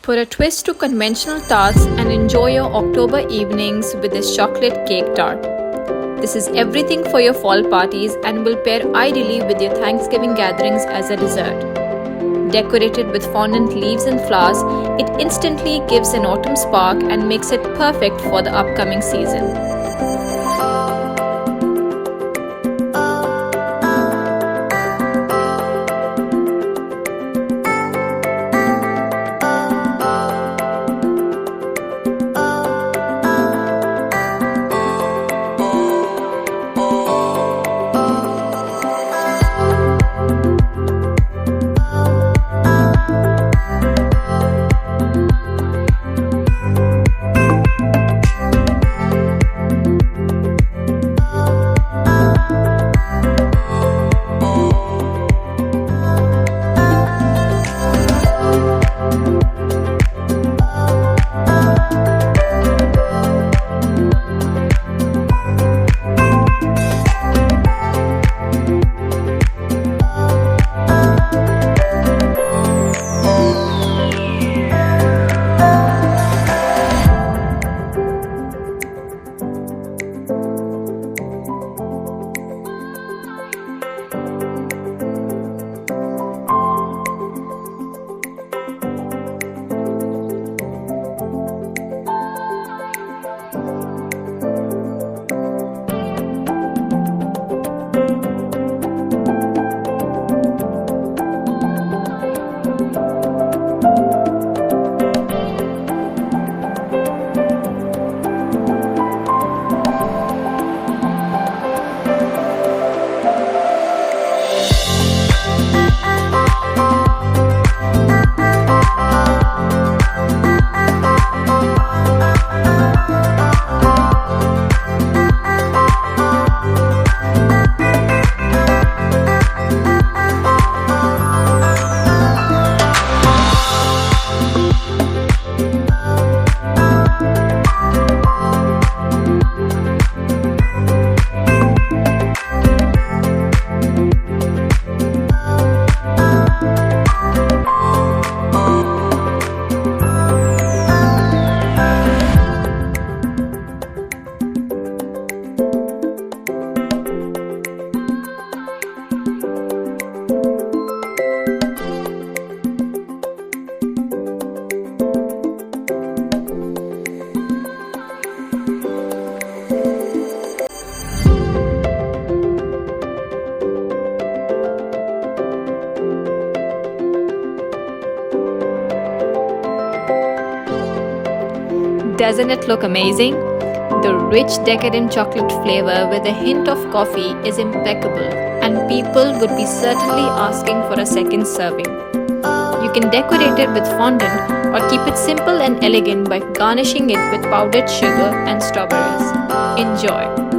Put a twist to conventional tarts and enjoy your October evenings with this chocolate cake tart. This is everything for your fall parties and will pair ideally with your Thanksgiving gatherings as a dessert. Decorated with fondant leaves and flowers, it instantly gives an autumn spark and makes it perfect for the upcoming season. Doesn't it look amazing? The rich, decadent chocolate flavor with a hint of coffee is impeccable, and people would be certainly asking for a second serving. You can decorate it with fondant or keep it simple and elegant by garnishing it with powdered sugar and strawberries. Enjoy!